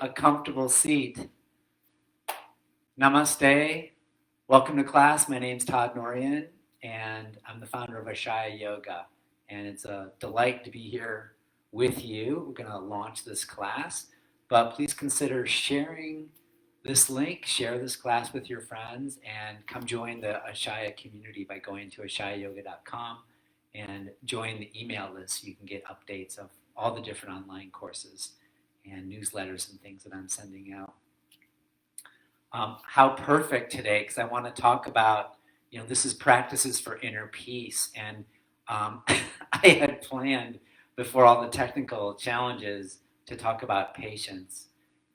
A comfortable seat. Namaste. Welcome to class. My name's Todd Norian, and I'm the founder of Ashaya Yoga. And it's a delight to be here with you. We're going to launch this class, but please consider sharing this link, share this class with your friends, and come join the Ashaya community by going to ashayayoga.com and join the email list so you can get updates of all the different online courses and newsletters and things that I'm sending out. How perfect today, because I want to talk about, this is practices for inner peace. And I had planned before all the technical challenges to talk about patience.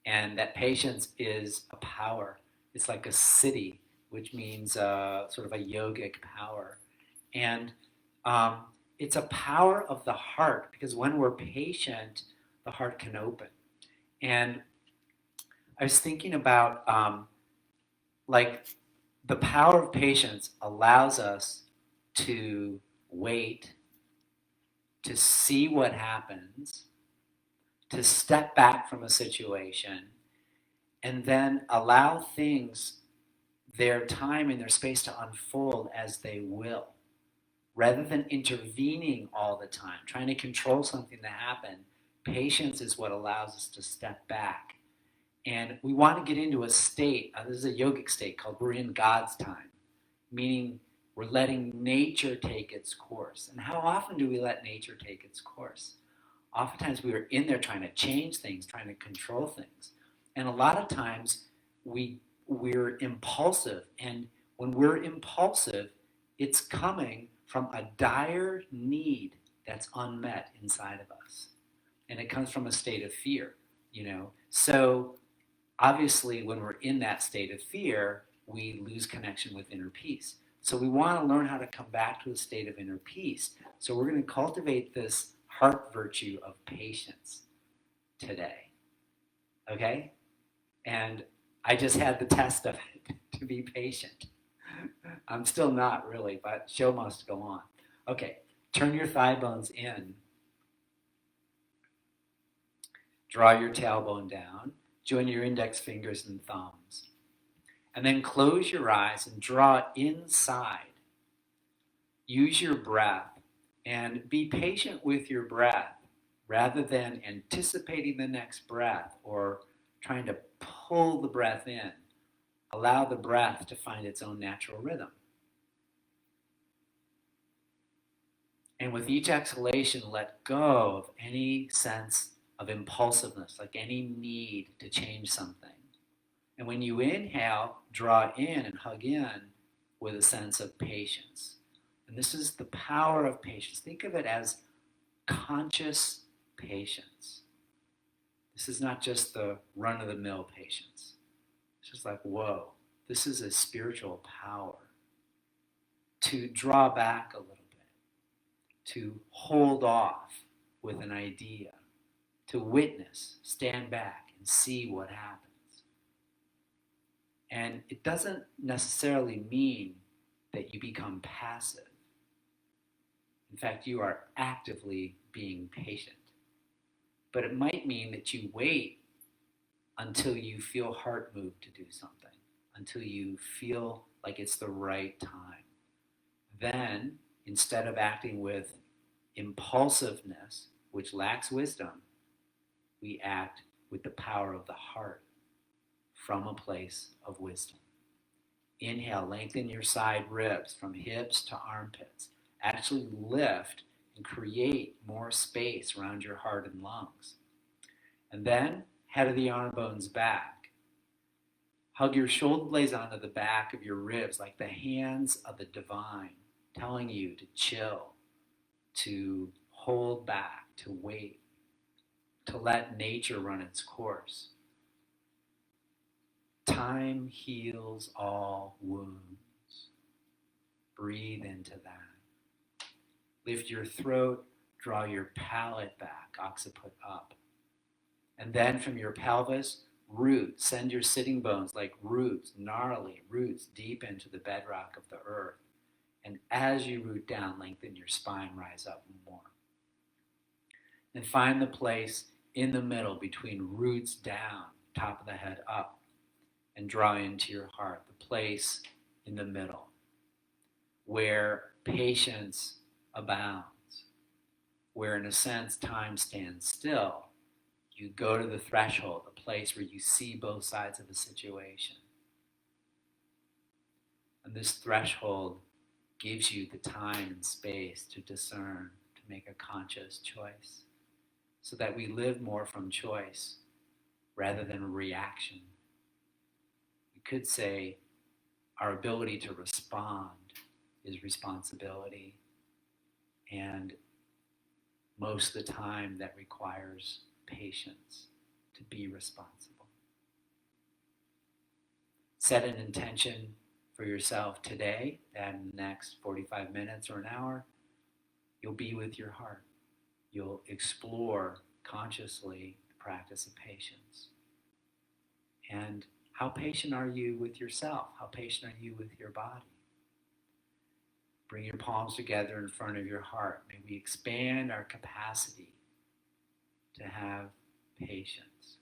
And that patience is a power. It's like a siddhi, which means sort of a yogic power. And it's a power of the heart, because when we're patient, the heart can open. And I was thinking about the power of patience allows us to wait, to see what happens, to step back from a situation, and then allow things their time and their space to unfold as they will, rather than intervening all the time, trying to control something to happen. Patience is what allows us to step back. And we want to get into a state, this is a yogic state called we're in God's time, meaning we're letting nature take its course. And how often do we let nature take its course? Oftentimes we are in there trying to change things, trying to control things. And a lot of times we're impulsive. And when we're impulsive, it's coming from a dire need that's unmet inside of us. And it comes from a state of fear, So obviously, when we're in that state of fear, we lose connection with inner peace. So we want to learn how to come back to a state of inner peace. So we're going to cultivate this heart virtue of patience today. Okay? And I just had the test of it, to be patient. I'm still not really, but show must go on. Okay, turn your thigh bones in. Draw your tailbone down. Join your index fingers and thumbs. And then close your eyes and draw inside. Use your breath and be patient with your breath rather than anticipating the next breath or trying to pull the breath in. Allow the breath to find its own natural rhythm. And with each exhalation, let go of any sense of impulsiveness, like any need to change something. And when you inhale, draw in and hug in with a sense of patience. And this is the power of patience. Think of it as conscious patience. This is not just the run-of-the-mill patience. It's just like, whoa, this is a spiritual power. To draw back a little bit, to hold off with an idea, to witness, stand back, and see what happens. And it doesn't necessarily mean that you become passive. In fact, you are actively being patient. But it might mean that you wait until you feel heart moved to do something, until you feel like it's the right time. Then, instead of acting with impulsiveness, which lacks wisdom, we act with the power of the heart from a place of wisdom. Inhale, lengthen your side ribs from hips to armpits. Actually lift and create more space around your heart and lungs. And then head of the arm bones back. Hug your shoulder blades onto the back of your ribs like the hands of the divine, telling you to chill, to hold back, to wait, to let nature run its course. Time heals all wounds. Breathe into that. Lift your throat, draw your palate back, occiput up. And then from your pelvis, root. Send your sitting bones like roots, gnarly roots, deep into the bedrock of the earth. And as you root down, lengthen your spine, rise up more. And find the place in the middle between roots down, top of the head up, and draw into your heart, the place in the middle where patience abounds, where in a sense time stands still. You go to the threshold, the place where you see both sides of a situation. And this threshold gives you the time and space to discern, to make a conscious choice, so that we live more from choice rather than reaction. We could say our ability to respond is responsibility, and most of the time that requires patience to be responsible. Set an intention for yourself today that in the next 45 minutes or an hour, you'll be with your heart. You'll explore consciously the practice of patience. And how patient are you with yourself? How patient are you with your body? Bring your palms together in front of your heart. May we expand our capacity to have patience.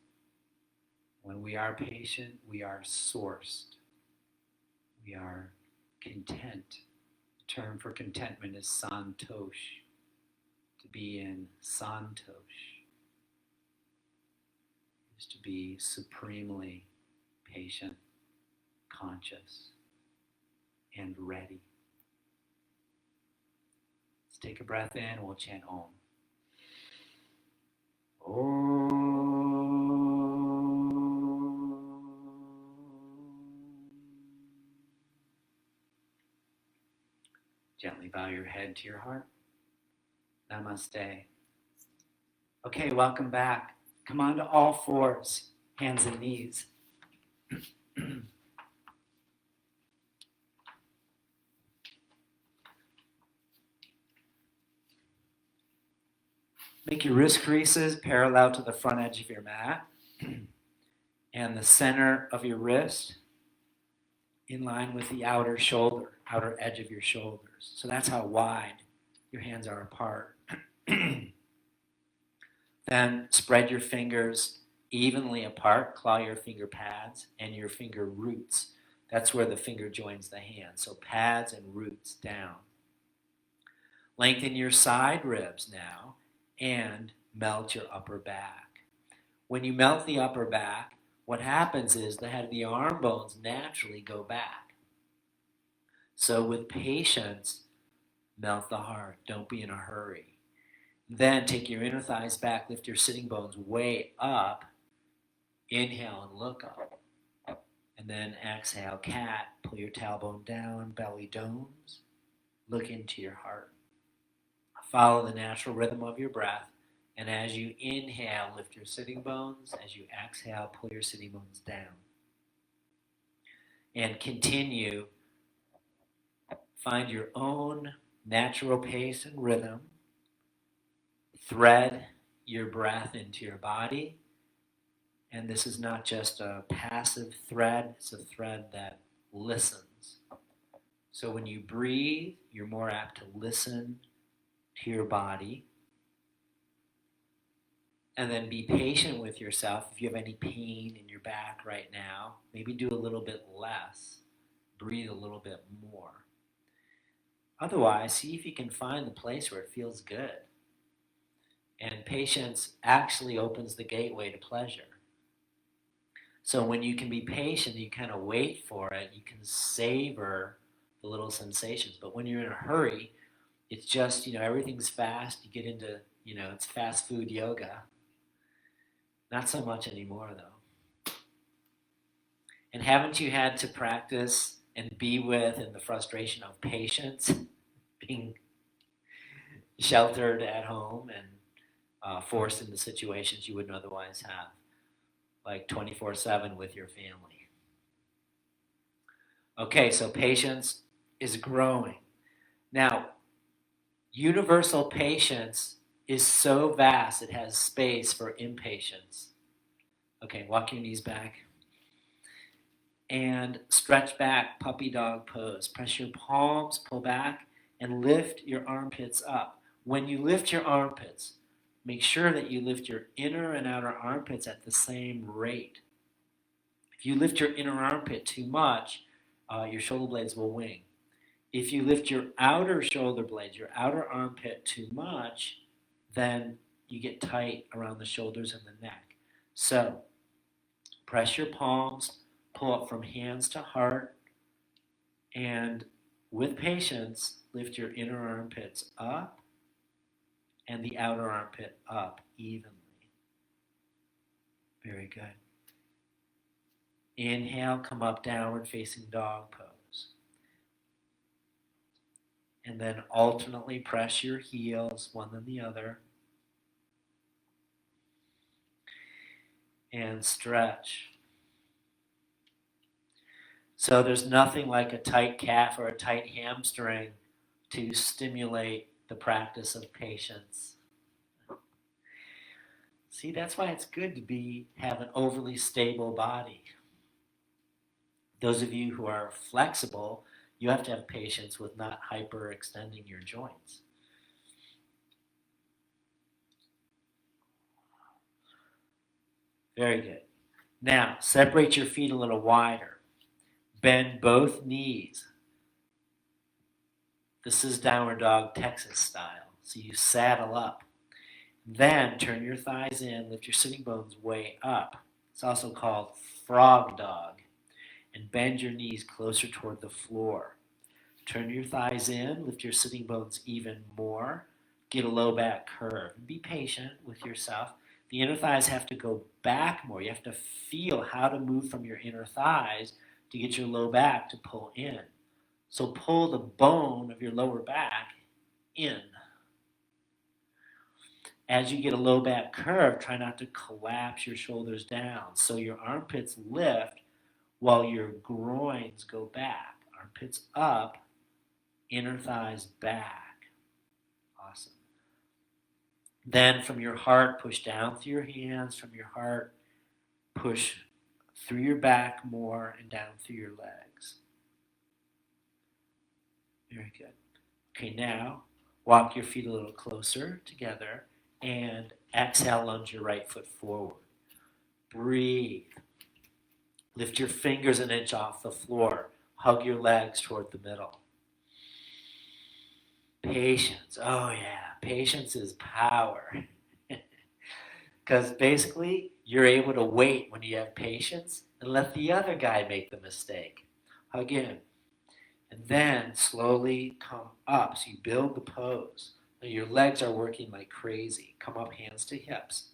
When we are patient, we are sourced. We are content. The term for contentment is santosh. To be in santosh is to be supremely patient, conscious, and ready. Let's take a breath in and we'll chant Om. Om. Gently bow your head to your heart. Namaste. Okay, welcome back. Come on to all fours, hands and knees. Make your wrist creases parallel to the front edge of your mat and the center of your wrist in line with the outer edge of your shoulders. So that's how wide your hands are apart. Then spread your fingers evenly apart, claw your finger pads and your finger roots. That's where the finger joins the hand. So pads and roots down. Lengthen your side ribs now and melt your upper back. When you melt the upper back, what happens is the head of the arm bones naturally go back. So with patience, melt the heart. Don't be in a hurry. Then take your inner thighs back, lift your sitting bones way up. Inhale and look up. And then exhale, cat. Pull your tailbone down, belly domes. Look into your heart. Follow the natural rhythm of your breath. And as you inhale, lift your sitting bones. As you exhale, pull your sitting bones down. And continue. Find your own natural pace and rhythm. Thread your breath into your body. And this is not just a passive thread, it's a thread that listens. So when you breathe, you're more apt to listen to your body. And then be patient with yourself. If you have any pain in your back right now, maybe do a little bit less. Breathe a little bit more. Otherwise, see if you can find the place where it feels good. And patience actually opens the gateway to pleasure. So when you can be patient, you kind of wait for it, you can savor the little sensations. But when you're in a hurry, it's just, everything's fast. You get into, it's fast food yoga. Not so much anymore, though. And haven't you had to practice and be with in the frustration of patience, being sheltered at home and forced into situations you wouldn't otherwise have, like 24/7 with your family? Okay, so patience is growing. Now, universal patience is so vast it has space for impatience. Okay, walk your knees back. And stretch back, puppy dog pose. Press your palms, pull back, and lift your armpits up. When you lift your armpits, make sure that you lift your inner and outer armpits at the same rate. If you lift your inner armpit too much, your shoulder blades will wing. If you lift your outer shoulder blades, your outer armpit too much, then you get tight around the shoulders and the neck. So press your palms, pull up from hands to heart, and with patience, lift your inner armpits up and the outer armpit up evenly. Very good. Inhale, come up, downward facing dog pose. And then alternately press your heels, one then the other. And stretch. So there's nothing like a tight calf or a tight hamstring to stimulate the practice of patience. See, that's why it's good to have an overly stable body. Those of you who are flexible, you have to have patience with not hyperextending your joints. Very good. Now, separate your feet a little wider. Bend both knees. This is downward dog Texas style. So you saddle up. Then turn your thighs in, lift your sitting bones way up. It's also called frog dog. And bend your knees closer toward the floor. Turn your thighs in, lift your sitting bones even more. Get a low back curve. Be patient with yourself. The inner thighs have to go back more. You have to feel how to move from your inner thighs to get your low back to pull in. So pull the bone of your lower back in. As you get a low back curve, try not to collapse your shoulders down. So your armpits lift while your groins go back. Armpits up, inner thighs back. Awesome. Then from your heart, push down through your hands. From your heart, push through your back more and down through your legs. Very good. Okay, now walk your feet a little closer together and exhale, lunge your right foot forward. Breathe. Lift your fingers an inch off the floor. Hug your legs toward the middle. Patience. Oh yeah, patience is power. Because basically, you're able to wait when you have patience and let the other guy make the mistake. Hug in. And then slowly come up. So you build the pose. Now your legs are working like crazy. Come up, hands to hips.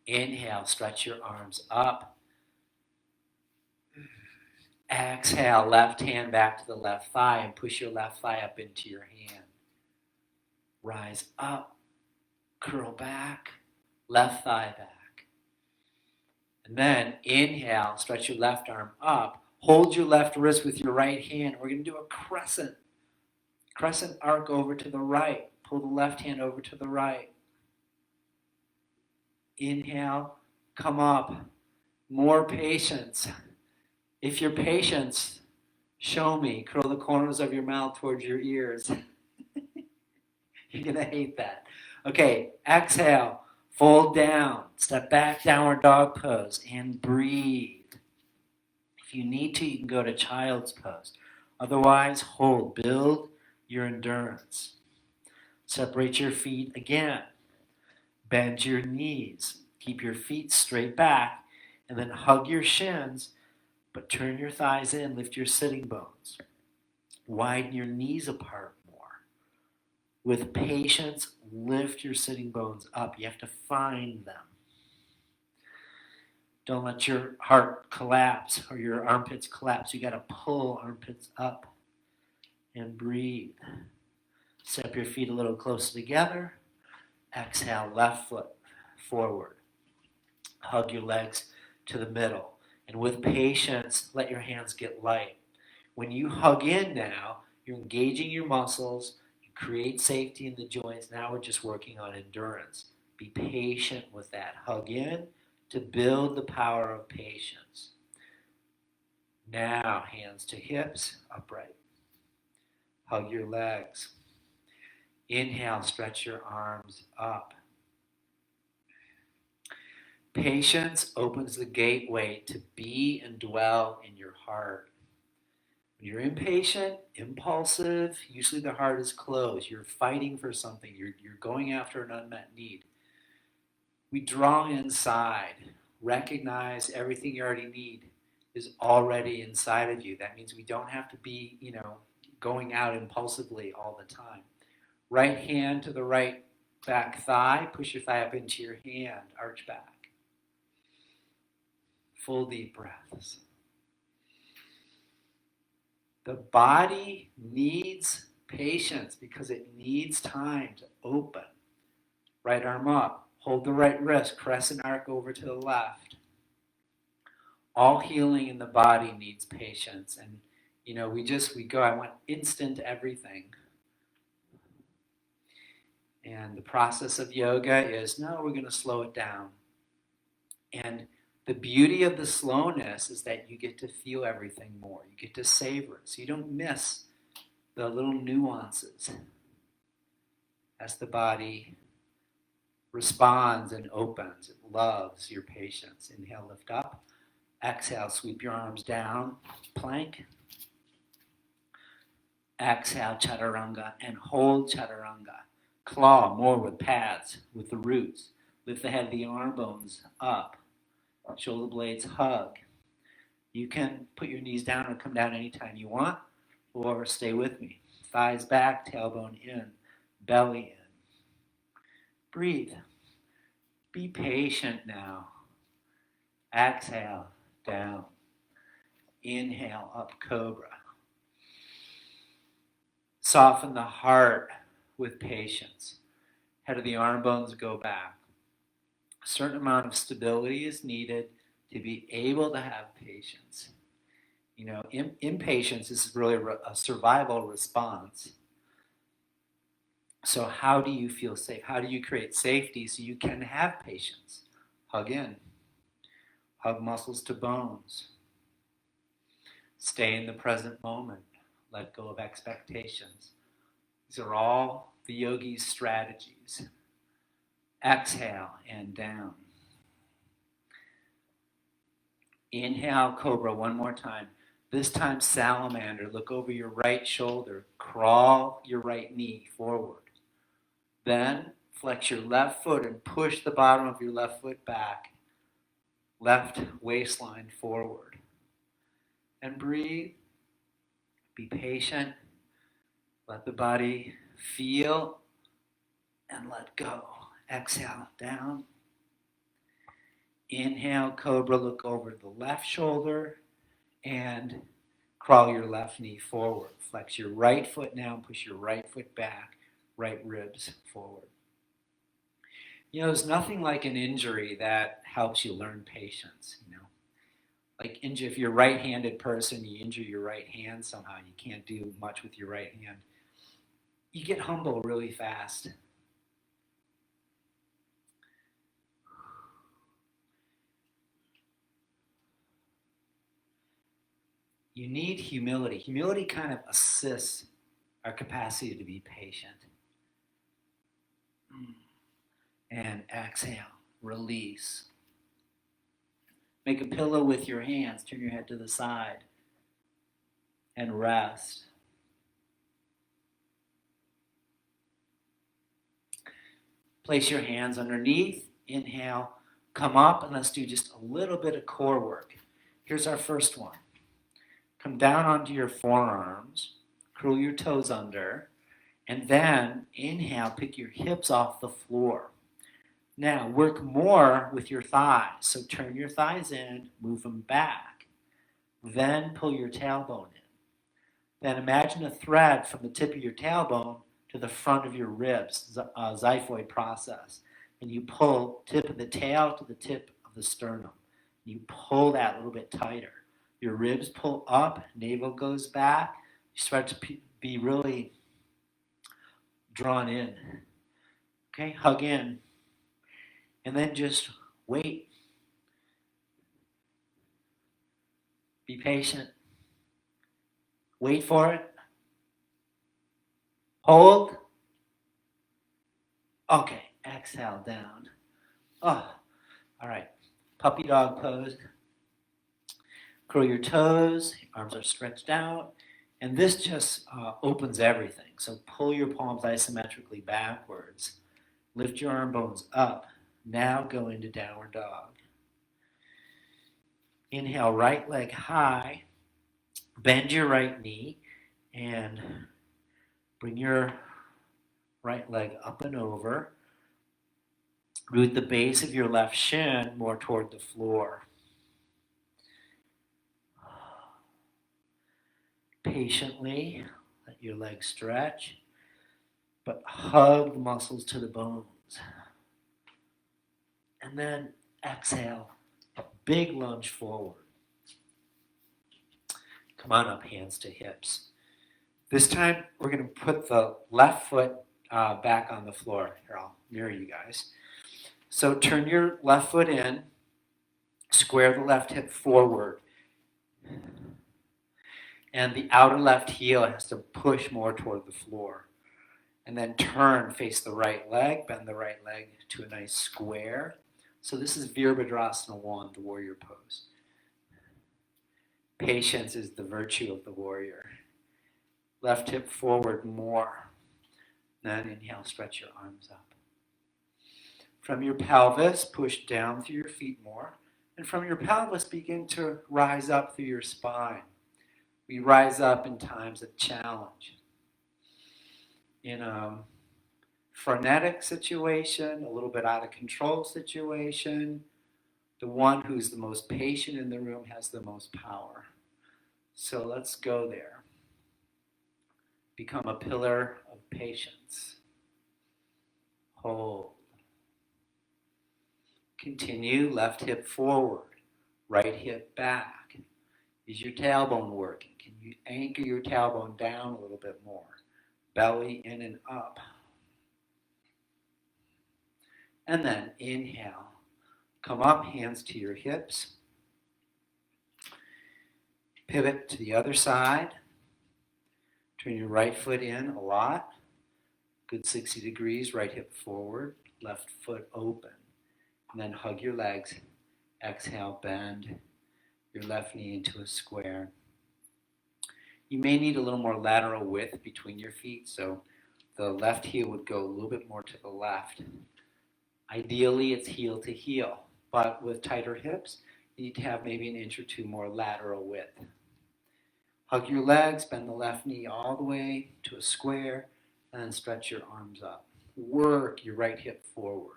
Inhale, stretch your arms up. Exhale, left hand back to the left thigh and push your left thigh up into your hand. Rise up, curl back, left thigh back. And then inhale, stretch your left arm up. Hold your left wrist with your right hand. We're going to do a crescent. Crescent arc over to the right. Pull the left hand over to the right. Inhale, come up. More patience. If you're patient, show me. Curl the corners of your mouth towards your ears. You're going to hate that. Okay, exhale. Fold down. Step back, downward dog pose, and breathe. If you need to, you can go to child's pose. Otherwise, hold. Build your endurance. Separate your feet again. Bend your knees. Keep your feet straight back, and then hug your shins, but turn your thighs in. Lift your sitting bones. Widen your knees apart more. With patience, lift your sitting bones up. You have to find them. Don't let your heart collapse or your armpits collapse. You got to pull armpits up and breathe. Step your feet a little closer together. Exhale, left foot forward. Hug your legs to the middle. And with patience, let your hands get light. When you hug in now, you're engaging your muscles. You create safety in the joints. Now we're just working on endurance. Be patient with that. Hug in to build the power of patience. Now, hands to hips, upright. Hug your legs. Inhale, stretch your arms up. Patience opens the gateway to be and dwell in your heart. When you're impatient, impulsive, usually the heart is closed. You're fighting for something. You're going after an unmet need. We draw inside, recognize everything you already need is already inside of you. That means we don't have to be, going out impulsively all the time. Right hand to the right back thigh, push your thigh up into your hand, arch back. Full deep breaths. The body needs patience because it needs time to open. Right arm up, hold the right wrist, crescent arc over to the left. All healing in the body needs patience. And, we go, I want instant everything. And the process of yoga is, no, we're going to slow it down. And the beauty of the slowness is that you get to feel everything more. You get to savor it. So you don't miss the little nuances as the body responds and opens. It loves your patience. Inhale, lift up. Exhale, sweep your arms down. Plank. Exhale, chaturanga, and hold chaturanga. Claw more with pads, with the roots. Lift the head of the arm bones up. Shoulder blades hug. You can put your knees down or come down anytime you want, or stay with me. Thighs back, tailbone in, belly in. Breathe. Be patient now. Exhale, down. Inhale, up, cobra. Soften the heart with patience. Head of the arm bones go back. A certain amount of stability is needed to be able to have patience. Impatience is really a survival response. So how do you feel safe? How do you create safety so you can have patience? Hug in. Hug muscles to bones. Stay in the present moment. Let go of expectations. These are all the yogi's strategies. Exhale and down. Inhale, cobra, one more time. This time, salamander. Look over your right shoulder. Crawl your right knee forward. Then, flex your left foot and push the bottom of your left foot back. Left waistline forward. And breathe. Be patient. Let the body feel and let go. Exhale, down. Inhale, cobra, look over the left shoulder and crawl your left knee forward. Flex your right foot now and push your right foot back, right ribs forward. There's nothing like an injury that helps you learn patience, Like if you're a right-handed person, you injure your right hand somehow, you can't do much with your right hand. You get humble really fast. You need humility. Humility kind of assists our capacity to be patient. And exhale, release. Make a pillow with your hands. Turn your head to the side and rest. Place your hands underneath. Inhale, come up, and let's do just a little bit of core work. Here's our first one. Come down onto your forearms, curl your toes under, and then inhale, pick your hips off the floor. Now work more with your thighs. So turn your thighs in, move them back. Then pull your tailbone in. Then imagine a thread from the tip of your tailbone to the front of your ribs, xiphoid process. And you pull tip of the tail to the tip of the sternum. You pull that a little bit tighter. Your ribs pull up, navel goes back. You start to be really drawn in. Okay, hug in. And then just wait. Be patient. Wait for it. Hold. Okay, exhale down. Oh, all right. Puppy dog pose. Curl your toes, arms are stretched out, and this just opens everything. So pull your palms isometrically backwards. Lift your arm bones up. Now go into downward dog. Inhale, right leg high. Bend your right knee and bring your right leg up and over. Root the base of your left shin more toward the floor. Patiently, let your legs stretch, but hug the muscles to the bones. And then exhale, a big lunge forward. Come on up, hands to hips. This time, we're going to put the left foot back on the floor. Here, I'll mirror you guys. So turn your left foot in, square the left hip forward, and the outer left heel has to push more toward the floor. And then turn, face the right leg, bend the right leg to a nice square. So this is Virabhadrasana 1, the warrior pose. Patience is the virtue of the warrior. Left hip forward more. Then inhale, stretch your arms up. From your pelvis, push down through your feet more. And from your pelvis, begin to rise up through your spine. We rise up in times of challenge. In a frenetic situation, a little bit out of control situation, the one who's the most patient in the room has the most power. So let's go there. Become a pillar of patience. Hold. Continue, left hip forward, right hip back. Is your tailbone working? Can you anchor your tailbone down a little bit more? Belly in and up. And then inhale. Come up, hands to your hips. Pivot to the other side. Turn your right foot in a lot. Good 60 degrees, right hip forward, left foot open. And then hug your legs. Exhale, bend your left knee into a square. You may need a little more lateral width between your feet, so the left heel would go a little bit more to the left. Ideally, it's heel to heel, but with tighter hips, you need to have maybe an inch or two more lateral width. Hug your legs, bend the left knee all the way to a square, and then stretch your arms up. Work your right hip forward.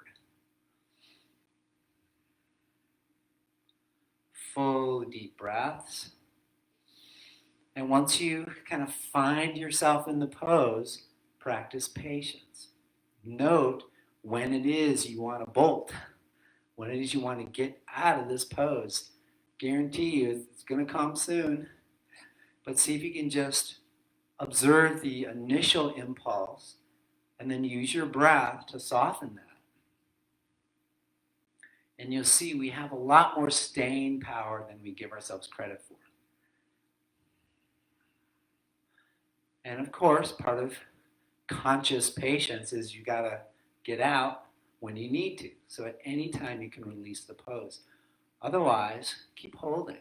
Full deep breaths. And once you kind of find yourself in the pose, practice patience. Note when it is you want to bolt, when it is you want to get out of this pose. Guarantee you it's going to come soon. But see if you can just observe the initial impulse and then use your breath to soften that. And you'll see we have a lot more staying power than we give ourselves credit for. And of course, part of conscious patience is you gotta get out when you need to. So at any time you can release the pose. Otherwise, keep holding.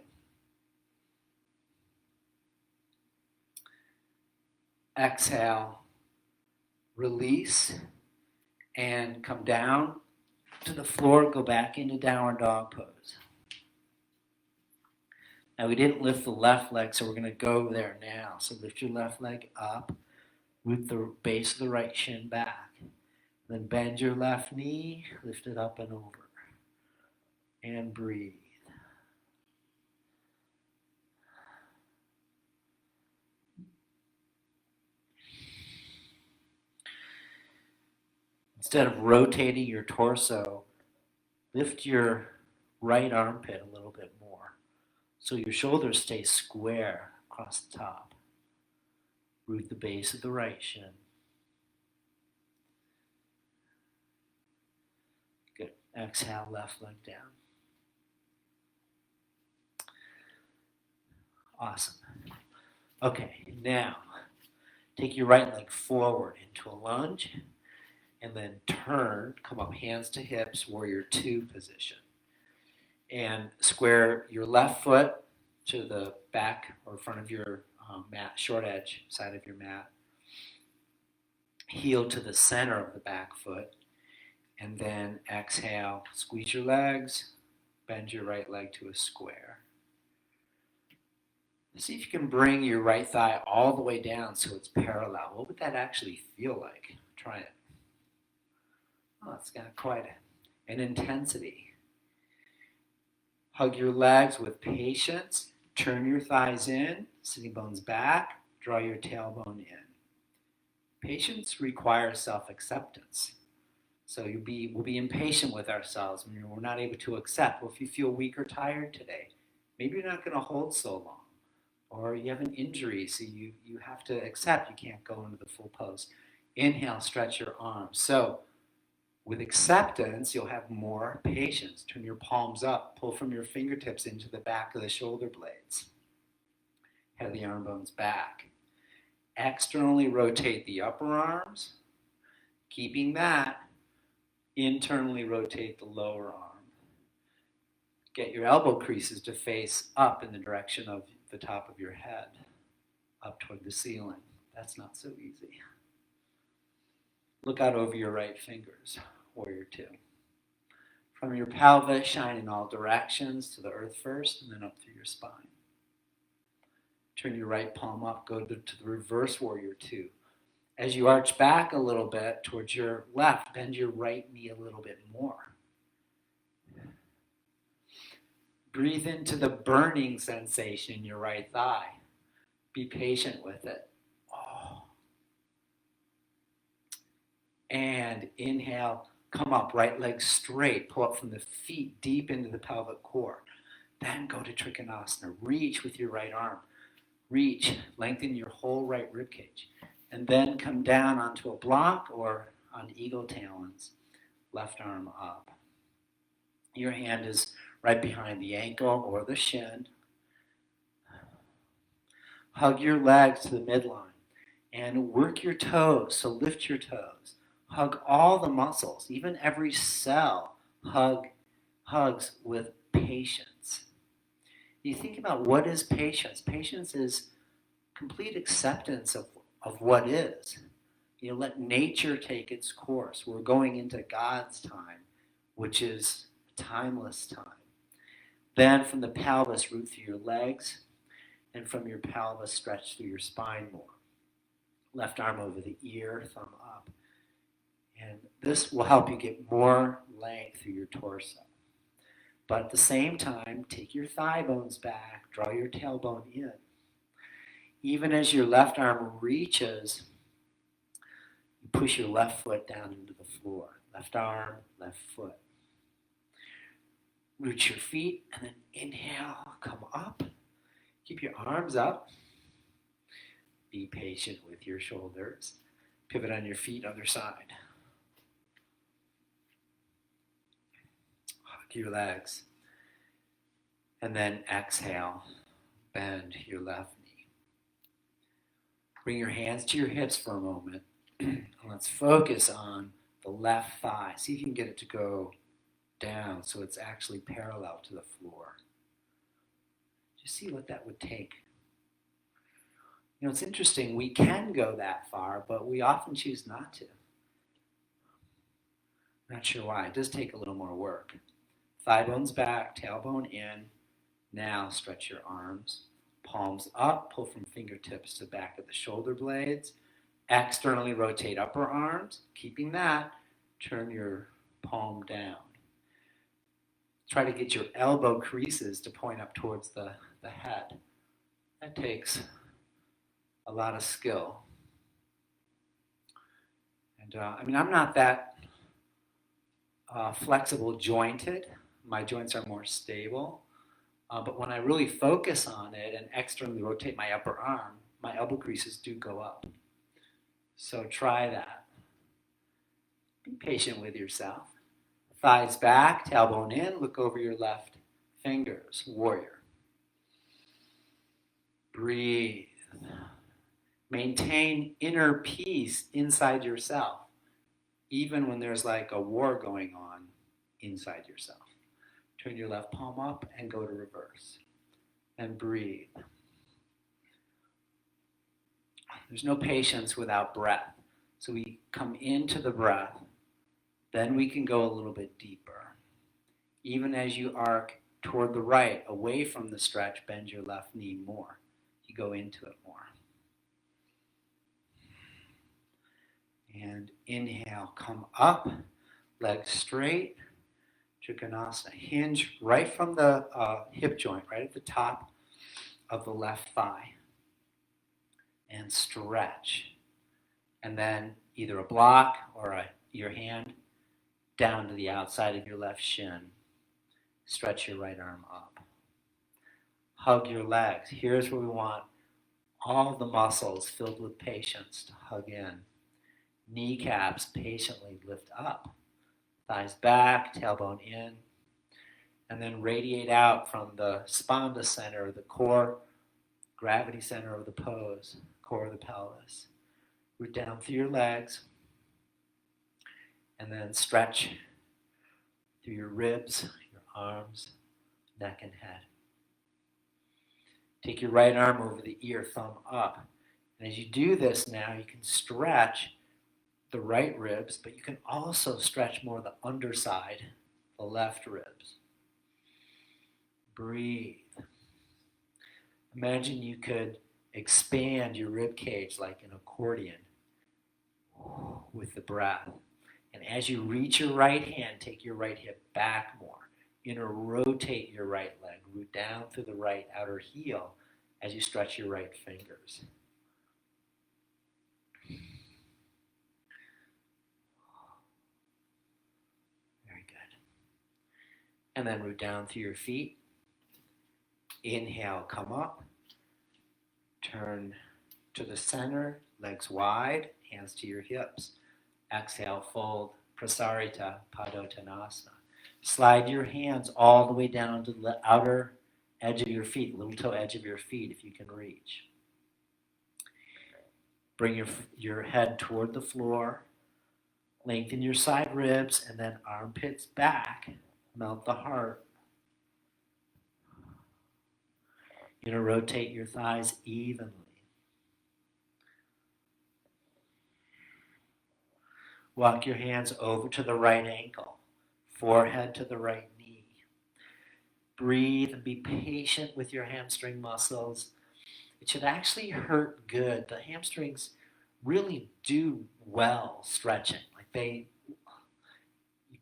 Exhale, release, and come down to the floor, go back into downward dog pose. Now we didn't lift the left leg, so we're going to go there now. So lift your left leg up, root the base of the right shin back. Then bend your left knee, lift it up and over. And breathe. Instead of rotating your torso, lift your right armpit a little bit more so your shoulders stay square across the top. Root the base of the right shin. Good. Exhale, left leg down. Awesome. Okay, now take your right leg forward into a lunge. And then turn, come up hands to hips, warrior 2 position. And square your left foot to the back or front of your mat, short edge side of your mat. Heel to the center of the back foot. And then exhale, squeeze your legs, bend your right leg to a square. See if you can bring your right thigh all the way down so it's parallel. What would that actually feel like? Try it. Oh, it's got quite an intensity. Hug your legs with patience. Turn your thighs in, sitting bones back, draw your tailbone in. Patience requires self-acceptance. So we'll be impatient with ourselves when we're not able to accept. Well, if you feel weak or tired today, maybe you're not going to hold so long. Or you have an injury, so you have to accept you can't go into the full pose. Inhale, stretch your arms. So with acceptance, you'll have more patience. Turn your palms up, pull from your fingertips into the back of the shoulder blades. Head the arm bones back. Externally rotate the upper arms, keeping that. Internally rotate the lower arm. Get your elbow creases to face up in the direction of the top of your head, up toward the ceiling. That's not so easy. Look out over your right fingers, warrior two. From your pelvis, shine in all directions to the earth first and then up through your spine. Turn your right palm up, go to the reverse warrior two. As you arch back a little bit towards your left, bend your right knee a little bit more. Breathe into the burning sensation in your right thigh. Be patient with it. Oh. And inhale, come up, right leg straight. Pull up from the feet deep into the pelvic core. Then go to Trikonasana. Reach with your right arm. Reach, lengthen your whole right rib cage. And then come down onto a block or on eagle talons. Left arm up. Your hand is right behind the ankle or the shin. Hug your legs to the midline and work your toes. So lift your toes. Hug all the muscles, even every cell hugs with patience. You think about what is patience. Patience is complete acceptance of what is. Let nature take its course. We're going into God's time, which is timeless time. Then from the pelvis, root through your legs, and from your pelvis, stretch through your spine more. Left arm over the ear, thumb up. And this will help you get more length through your torso. But at the same time, take your thigh bones back, draw your tailbone in. Even as your left arm reaches, you push your left foot down into the floor. Left arm, left foot. Root your feet and then inhale, come up. Keep your arms up. Be patient with your shoulders. Pivot on your feet, other side. Hug your legs. And then exhale, bend your left knee. Bring your hands to your hips for a moment. And let's focus on the left thigh. See if you can get it to go down so it's actually parallel to the floor. Just see what that would take. It's interesting, we can go that far, but we often choose not to. Not sure why. It does take a little more work. Thigh bones back, tailbone in. Now stretch your arms. Palms up, pull from fingertips to back of the shoulder blades. Externally rotate upper arms. Keeping that, turn your palm down. Try to get your elbow creases to point up towards the head. That takes a lot of skill. And I'm not that flexible jointed. My joints are more stable. But when I really focus on it and externally rotate my upper arm, my elbow creases do go up. So try that. Be patient with yourself. Thighs back, tailbone in, look over your left fingers, warrior. Breathe. Maintain inner peace inside yourself, even when there's like a war going on inside yourself. Turn your left palm up and go to reverse. And breathe. There's no patience without breath. So we come into the breath, then we can go a little bit deeper. Even as you arc toward the right, away from the stretch, bend your left knee more. You go into it more. And inhale, come up, legs straight, Trikonasana. Hinge right from the hip joint, right at the top of the left thigh. And stretch. And then either a block or your hand down to the outside of your left shin. Stretch your right arm up. Hug your legs. Here's where we want all the muscles filled with patience to hug in. Kneecaps patiently lift up. Thighs back, tailbone in. And then radiate out from the spondus center, the core, gravity center of the pose, core of the pelvis. Root down through your legs. And then stretch through your ribs, your arms, neck and head. Take your right arm over the ear, thumb up. And as you do this now, you can stretch the right ribs, but you can also stretch more the underside, the left ribs. Breathe. Imagine you could expand your rib cage like an accordion with the breath. And as you reach your right hand, take your right hip back more. You're going to rotate your right leg, root down through the right outer heel as you stretch your right fingers. Very good. And then root down through your feet. Inhale, come up. Turn to the center, legs wide, hands to your hips. Exhale, fold, Prasarita, Padottanasana. Slide your hands all the way down to the outer edge of your feet, little toe edge of your feet if you can reach. Bring your head toward the floor. Lengthen your side ribs and then armpits back. Melt the heart. You're going to rotate your thighs evenly. Walk your hands over to the right ankle, forehead to the right knee. Breathe and be patient with your hamstring muscles. It should actually hurt good. The hamstrings really do well stretching. You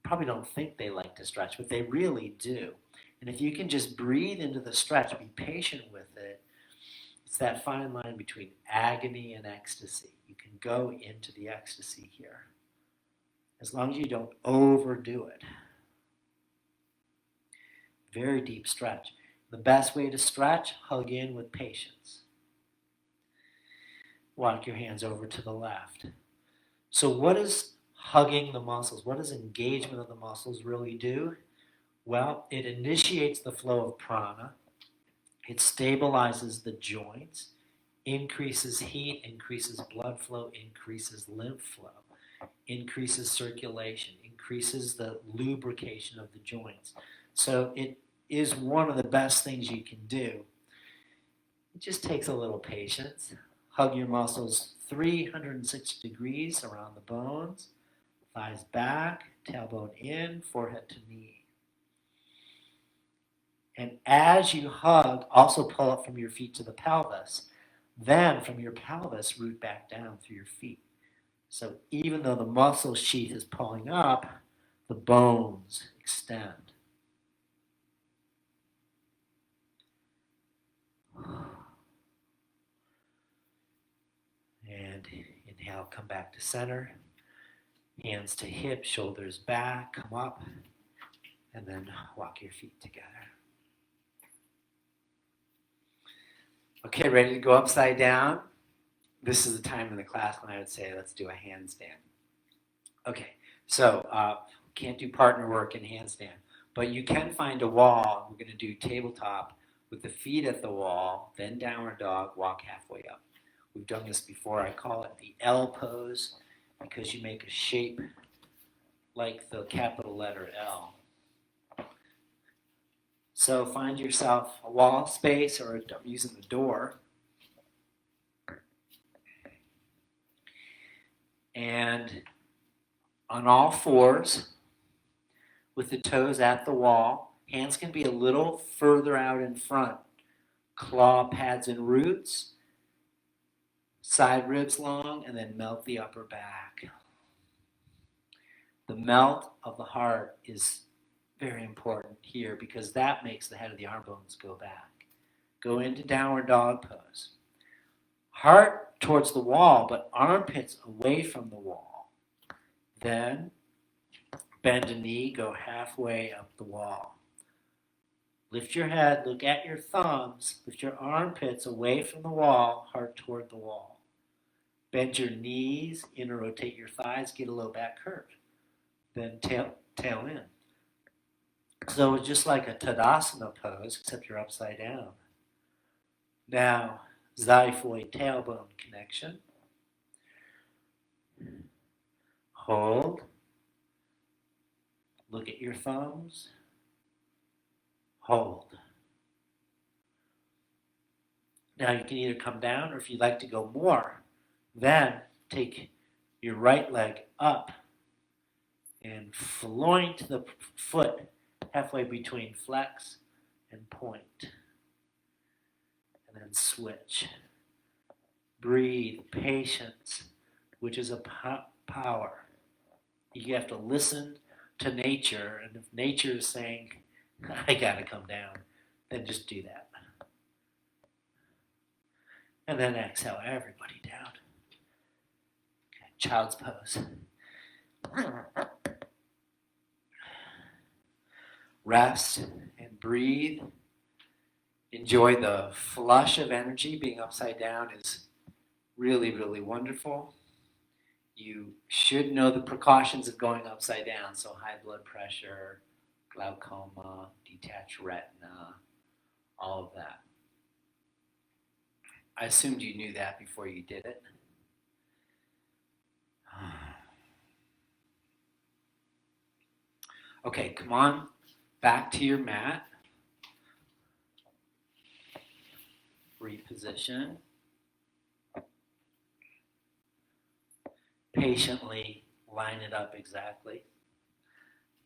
probably don't think they like to stretch, but they really do. And if you can just breathe into the stretch, be patient with it, it's that fine line between agony and ecstasy. You can go into the ecstasy here, as long as you don't overdo it. Very deep stretch. The best way to stretch, hug in with patience. Walk your hands over to the left. So what does hugging the muscles, what does engagement of the muscles really do? Well, it initiates the flow of prana. It stabilizes the joints, increases heat, increases blood flow, increases lymph flow, increases circulation, increases the lubrication of the joints. So it is one of the best things you can do. It just takes a little patience. Hug your muscles 360 degrees around the bones, thighs back, tailbone in, forehead to knee. And as you hug, also pull up from your feet to the pelvis. Then from your pelvis, root back down through your feet. So even though the muscle sheath is pulling up, the bones extend. And inhale, come back to center. Hands to hips, shoulders back, come up. And then walk your feet together. Okay, ready to go upside down? This is the time in the class when I would say, let's do a handstand. Okay, so can't do partner work in handstand, but you can find a wall. We're going to do tabletop with the feet at the wall, then downward dog, walk halfway up. We've done this before. I call it the L pose because you make a shape like the capital letter L. So find yourself a wall space, or I'm using the door. And on all fours, with the toes at the wall, hands can be a little further out in front. Claw pads and roots, side ribs long, and then melt the upper back. The melt of the heart is very important here because that makes the head of the arm bones go back. Go into downward dog pose. Heart towards the wall, but armpits away from the wall. Then bend a knee, go halfway up the wall. Lift your head, look at your thumbs, lift your armpits away from the wall, heart toward the wall. Bend your knees, inner rotate your thighs, get a low back curve. Then tail in. So it's just like a Tadasana pose, except you're upside down. Now, xiphoid tailbone connection. Hold. Look at your thumbs. Hold. Now you can either come down, or if you'd like to go more, then take your right leg up and floint the foot halfway between flex and point. And then switch. Breathe, patience, which is a power. You have to listen to nature, and if nature is saying, I gotta come down, then just do that. And then exhale everybody down. Okay, child's pose. Rest and breathe. Enjoy the flush of energy. Being upside down is really, really wonderful. You should know the precautions of going upside down. So high blood pressure, glaucoma, detached retina, all of that. I assumed you knew that before you did it. Okay, come on back to your mat. Reposition. Patiently line it up exactly.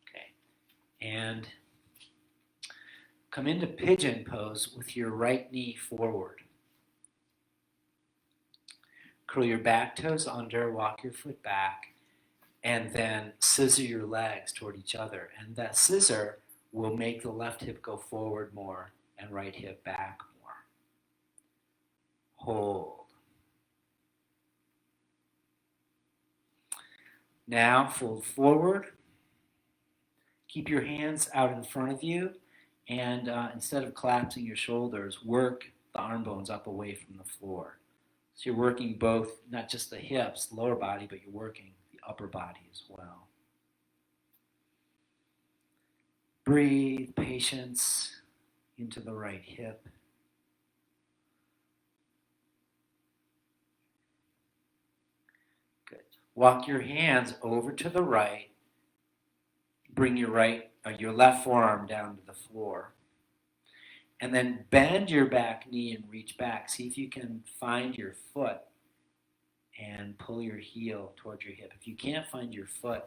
Okay, and come into pigeon pose with your right knee forward. Curl your back toes under, walk your foot back, and then scissor your legs toward each other. And that scissor will make the left hip go forward more and right hip back more. Hold. Now fold forward. Keep your hands out in front of you, and instead of collapsing your shoulders, work the arm bones up away from the floor. So you're working both, not just the hips, lower body, but you're working the upper body as well. Breathe, patience into the right hip. Good. Walk your hands over to the right. Bring your left forearm down to the floor. And then bend your back knee and reach back. See if you can find your foot and pull your heel towards your hip. If you can't find your foot,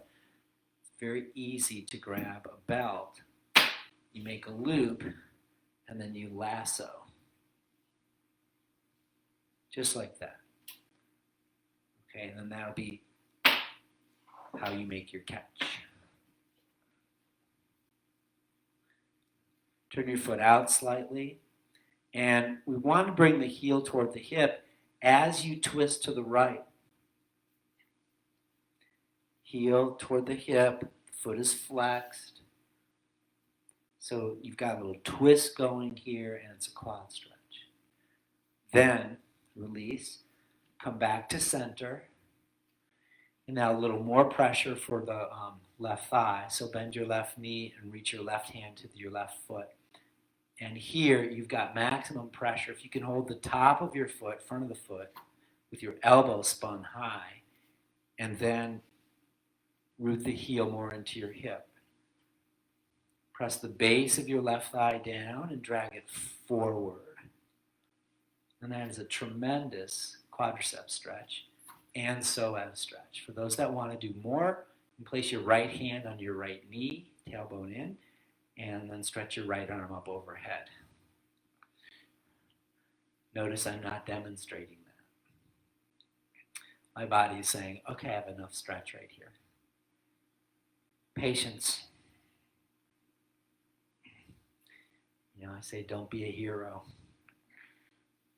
it's very easy to grab a belt. You make a loop and then you lasso. Just like that. Okay, and then that'll be how you make your catch. Turn your foot out slightly. And we want to bring the heel toward the hip as you twist to the right. Heel toward the hip, foot is flexed. So you've got a little twist going here, and it's a quad stretch. Then release, come back to center. And now a little more pressure for the left thigh. So bend your left knee and reach your left hand to your left foot. And here you've got maximum pressure. If you can hold the top of your foot, front of the foot, with your elbow spun high, and then root the heel more into your hip. Press the base of your left thigh down and drag it forward. And that is a tremendous quadricep stretch and psoas stretch. For those that want to do more, you can place your right hand on your right knee, tailbone in, and then stretch your right arm up overhead. Notice I'm not demonstrating that. My body is saying, okay, I have enough stretch right here. Patience. I say don't be a hero.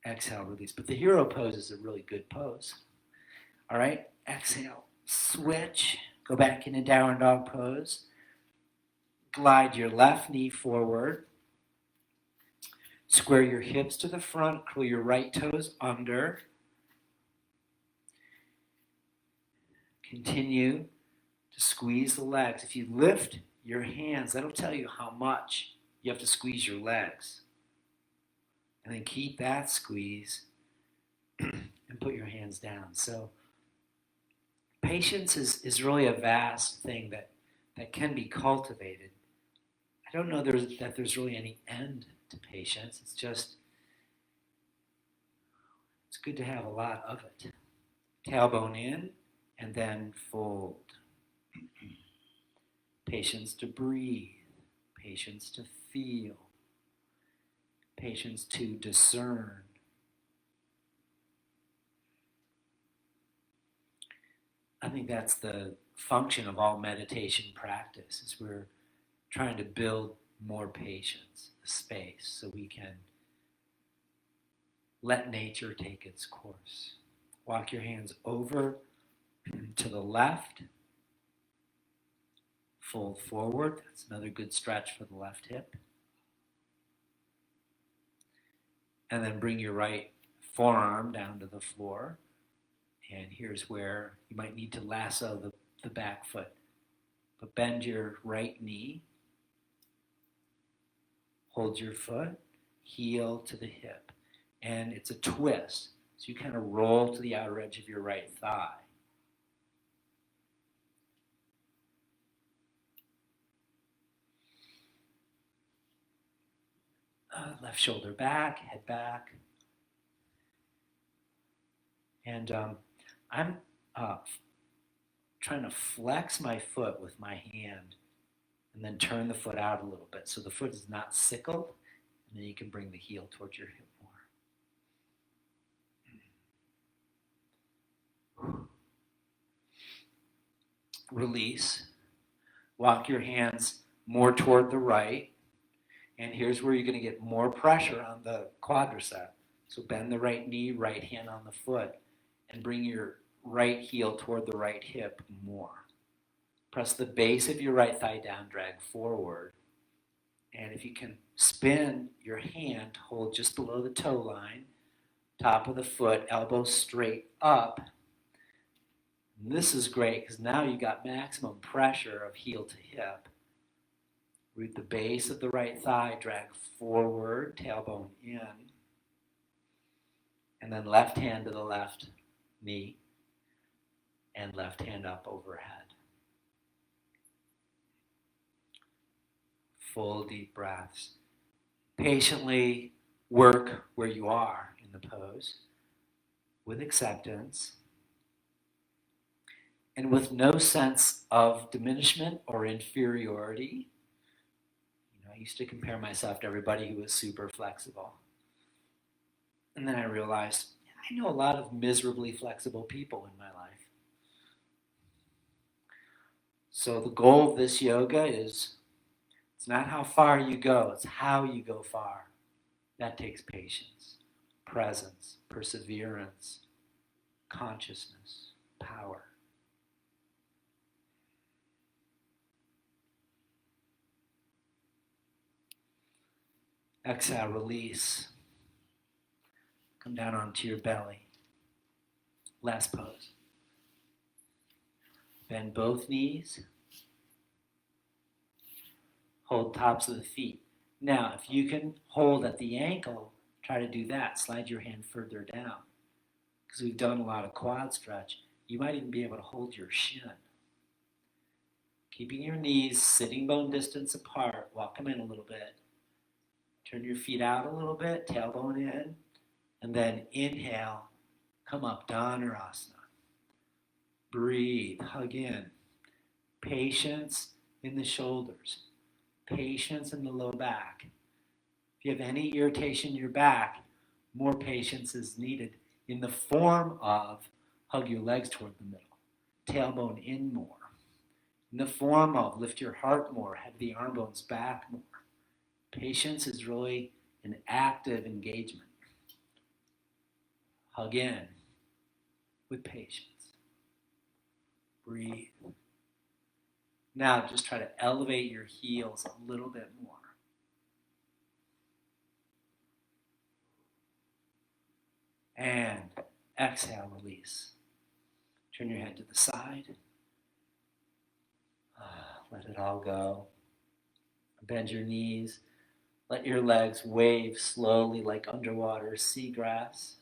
Exhale, release. But the hero pose is a really good pose. All right, exhale, switch, go back into downward dog pose. Glide your left knee forward. Square your hips to the front, curl your right toes under. Continue to squeeze the legs. If you lift your hands, that'll tell you how much you have to squeeze your legs. And then keep that squeeze and put your hands down. So patience is really a vast thing that can be cultivated. I don't know that there's really any end to patience. It's good to have a lot of it. Tailbone in and then fold. Patience to breathe. Patience to feel. Patience to discern. I think that's the function of all meditation practice, is we're trying to build more patience, the space, so we can let nature take its course. Walk your hands over to the left. Fold forward. That's another good stretch for the left hip. And then bring your right forearm down to the floor. And here's where you might need to lasso the back foot. But bend your right knee. Hold your foot. Heel to the hip. And it's a twist. So you kind of roll to the outer edge of your right thigh. Left shoulder back, head back. And I'm trying to flex my foot with my hand and then turn the foot out a little bit so the foot is not sickled, and then you can bring the heel towards your hip more. Release. Walk your hands more toward the right, and here's where you're going to get more pressure on the quadricep. So bend the right knee, right hand on the foot, and bring your right heel toward the right hip more. Press the base of your right thigh down, drag forward. And if you can spin your hand, hold just below the toe line, top of the foot, elbow straight up. And this is great because now you got maximum pressure of heel to hip. Root the base of the right thigh, drag forward, tailbone in. And then left hand to the left knee and left hand up overhead. Full deep breaths. Patiently work where you are in the pose with acceptance and with no sense of diminishment or inferiority. I used to compare myself to everybody who was super flexible. And then I realized I know a lot of miserably flexible people in my life. So the goal of this yoga is, it's not how far you go, it's how you go far. That takes patience, presence, perseverance, consciousness, power. Exhale, release. Come down onto your belly. Last pose. Bend both knees. Hold tops of the feet. Now, if you can hold at the ankle, try to do that. Slide your hand further down. Because we've done a lot of quad stretch. You might even be able to hold your shin. Keeping your knees sitting bone distance apart. Walk them in a little bit. Turn your feet out a little bit, tailbone in. And then inhale, come up, Dhanurasana. Breathe, hug in. Patience in the shoulders. Patience in the low back. If you have any irritation in your back, more patience is needed in the form of hug your legs toward the middle. Tailbone in more. In the form of lift your heart more, have the arm bones back more. Patience is really an active engagement. Hug in with patience. Breathe. Now just try to elevate your heels a little bit more. And exhale, release. Turn your head to the side. Let it all go. Bend your knees. Let your legs wave slowly like underwater seagrass.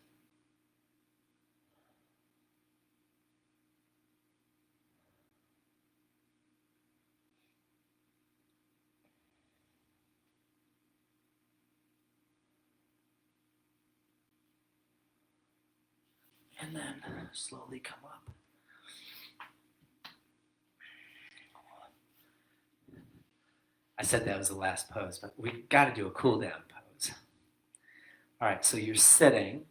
And then slowly come up. I said that was the last pose, but we got to do a cool down pose. All right, so you're sitting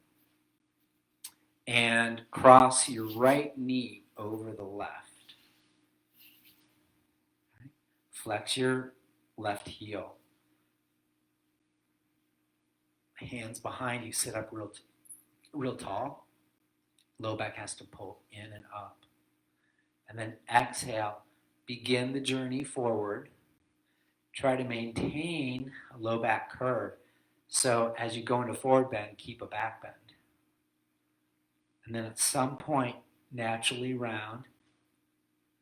and cross your right knee over the left. Okay. Flex your left heel. Hands behind you, sit up real tall. Low back has to pull in and up. And then exhale, begin the journey forward. Try to maintain a low back curve. So as you go into forward bend, keep a back bend. And then at some point, naturally round.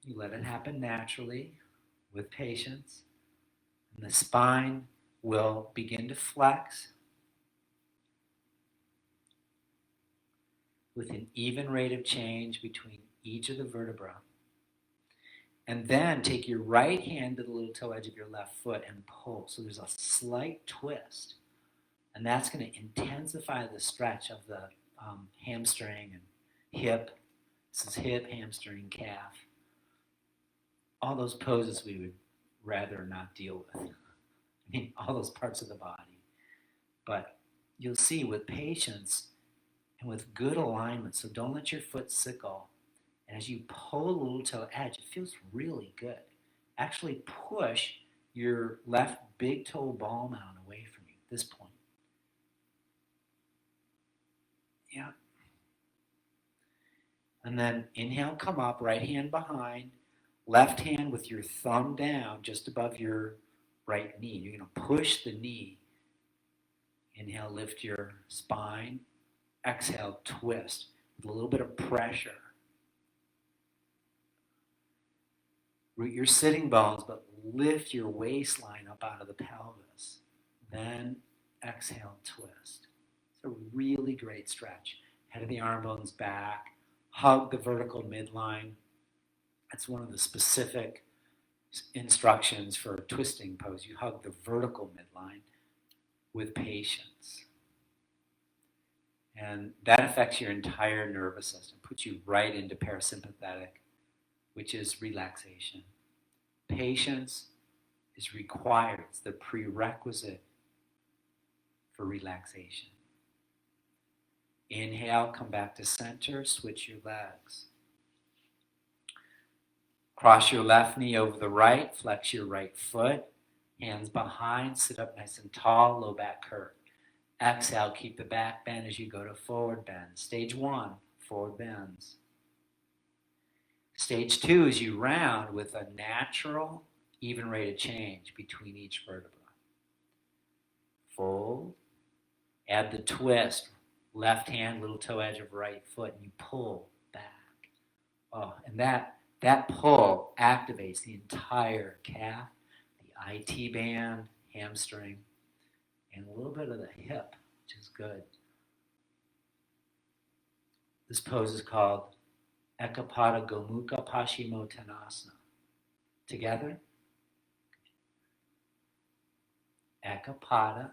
You let it happen naturally with patience. And the spine will begin to flex with an even rate of change between each of the vertebrae. And then take your right hand to the little toe edge of your left foot and pull. So there's a slight twist. And that's going to intensify the stretch of the hamstring and hip. This is hip, hamstring, calf. All those poses we would rather not deal with. I mean, all those parts of the body. But you'll see with patience and with good alignment, so don't let your foot sickle. And as you pull the little toe edge, it feels really good. Actually push your left big toe ball mound away from you at this point. Yeah. And then inhale, come up, right hand behind, left hand with your thumb down just above your right knee. You're going to push the knee. Inhale, lift your spine. Exhale, twist with a little bit of pressure. Root your sitting bones, but lift your waistline up out of the pelvis. Then exhale, twist. It's a really great stretch. Head of the arm bones back. Hug the vertical midline. That's one of the specific instructions for a twisting pose. You hug the vertical midline with patience. And that affects your entire nervous system, puts you right into parasympathetic, which is relaxation. Patience is required. It's the prerequisite for relaxation. Inhale, come back to center, switch your legs. Cross your left knee over the right, flex your right foot, hands behind, sit up nice and tall, low back curve. Exhale, keep the back bend as you go to forward bend. Stage 1, forward bends. Stage 2 is you round with a natural, even rate of change between each vertebra. Fold, add the twist, left hand, little toe edge of right foot, and you pull back. Oh, and that pull activates the entire calf, the IT band, hamstring, and a little bit of the hip, which is good. This pose is called Ekapada Gomuka Paschimottanasana. Together. Ekapada,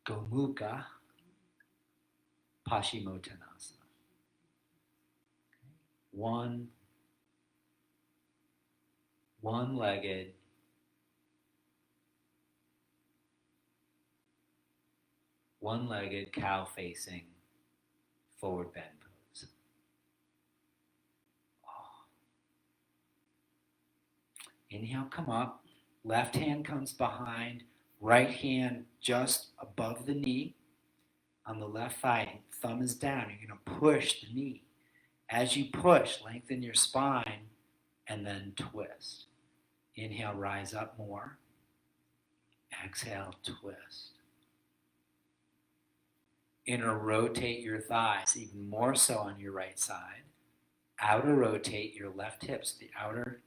Gomukha, Paschimottanasana. One-legged, cow-facing forward bend pose. Inhale, come up. Left hand comes behind. Right hand just above the knee. On the left thigh, thumb is down. You're going to push the knee. As you push, lengthen your spine and then twist. Inhale, rise up more. Exhale, twist. Inner rotate your thighs, even more so on your right side. Outer rotate your left hips. The outer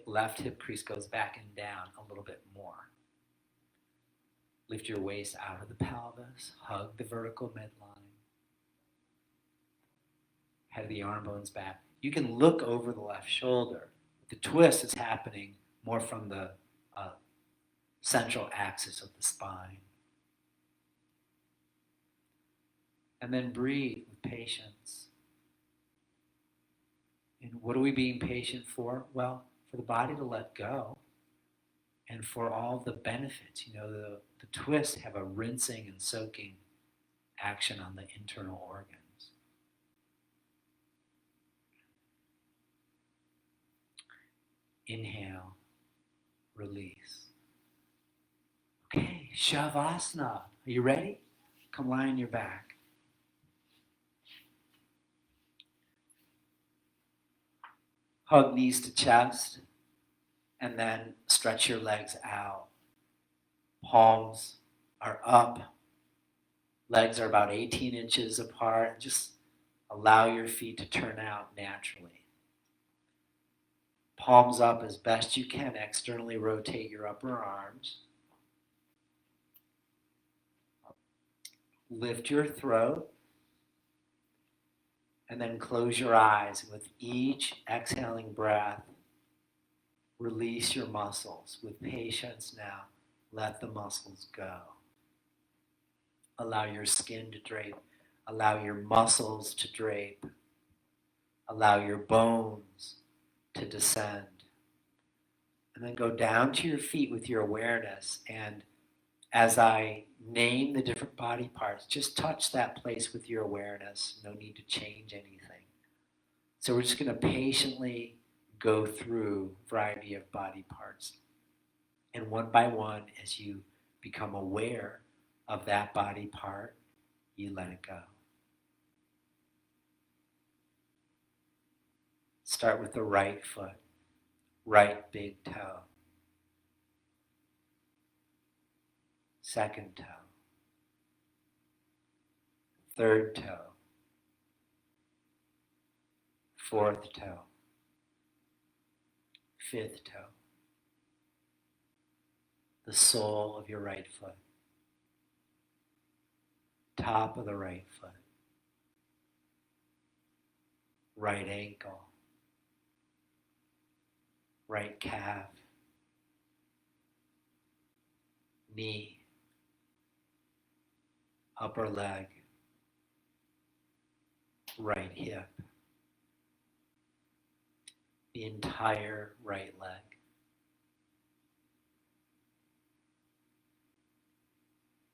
left hip crease goes back and down a little bit more. Lift your waist out of the pelvis. Hug the vertical midline. Head of the arm bones back. You can look over the left shoulder. The twist is happening more from the central axis of the spine. And then breathe with patience. And what are we being patient for? Well, for the body to let go and for all the benefits. You know, the twists have a rinsing and soaking action on the internal organs. Inhale, release. Okay, Shavasana. Are you ready? Come lie on your back. Hug knees to chest, and then stretch your legs out. Palms are up. Legs are about 18 inches apart. Just allow your feet to turn out naturally. Palms up as best you can. Externally rotate your upper arms. Lift your throat. And then close your eyes. With each exhaling breath, release your muscles. With patience now, let the muscles go. Allow your skin to drape. Allow your muscles to drape. Allow your bones to descend. And then go down to your feet with your awareness. And as I name the different body parts, just touch that place with your awareness. No need to change anything. So we're just going to patiently go through a variety of body parts. And one by one, as you become aware of that body part, you let it go. Start with the right foot, right big toe. Second toe. Third toe. Fourth toe. Fifth toe. The sole of your right foot. Top of the right foot. Right ankle. Right calf. Knee. Upper leg. Right hip. The entire right leg.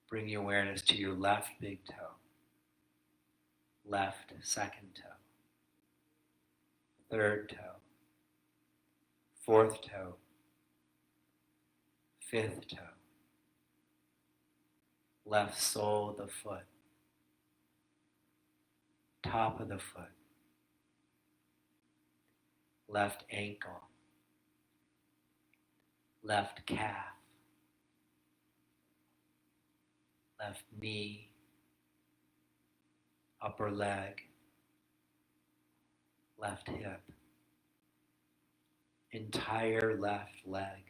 Bring your awareness to your left big toe. Left second toe. Third toe. Fourth toe. Fifth toe. Left sole of the foot. Top of the foot. Left ankle. Left calf. Left knee. Upper leg. Left hip. Entire left leg.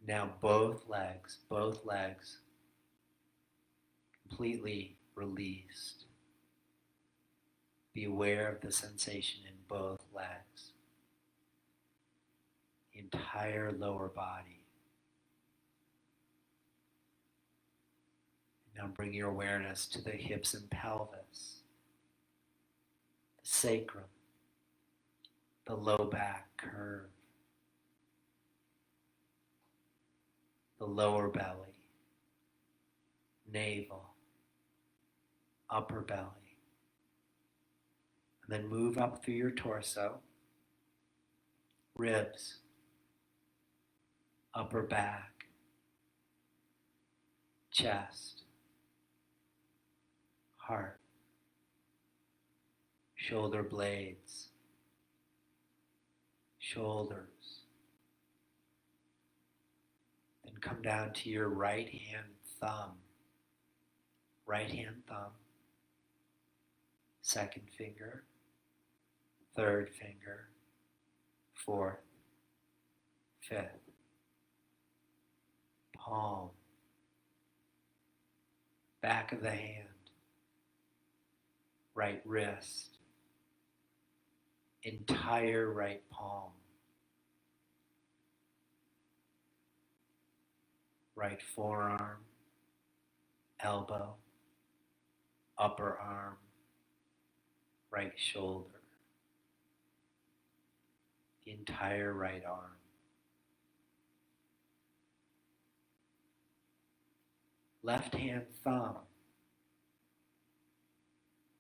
Now both legs completely released. Be aware of the sensation in both legs, the entire lower body. Now bring your awareness to the hips and pelvis, the sacrum, the low back curve, the lower belly, navel, upper belly. And then move up through your torso, ribs, upper back, chest, heart, shoulder blades, shoulders. Then come down to your right hand thumb, second finger, third finger, fourth, fifth, palm, back of the hand, right wrist, entire right palm, right forearm, elbow, upper arm, right shoulder, the entire right arm. Left hand thumb,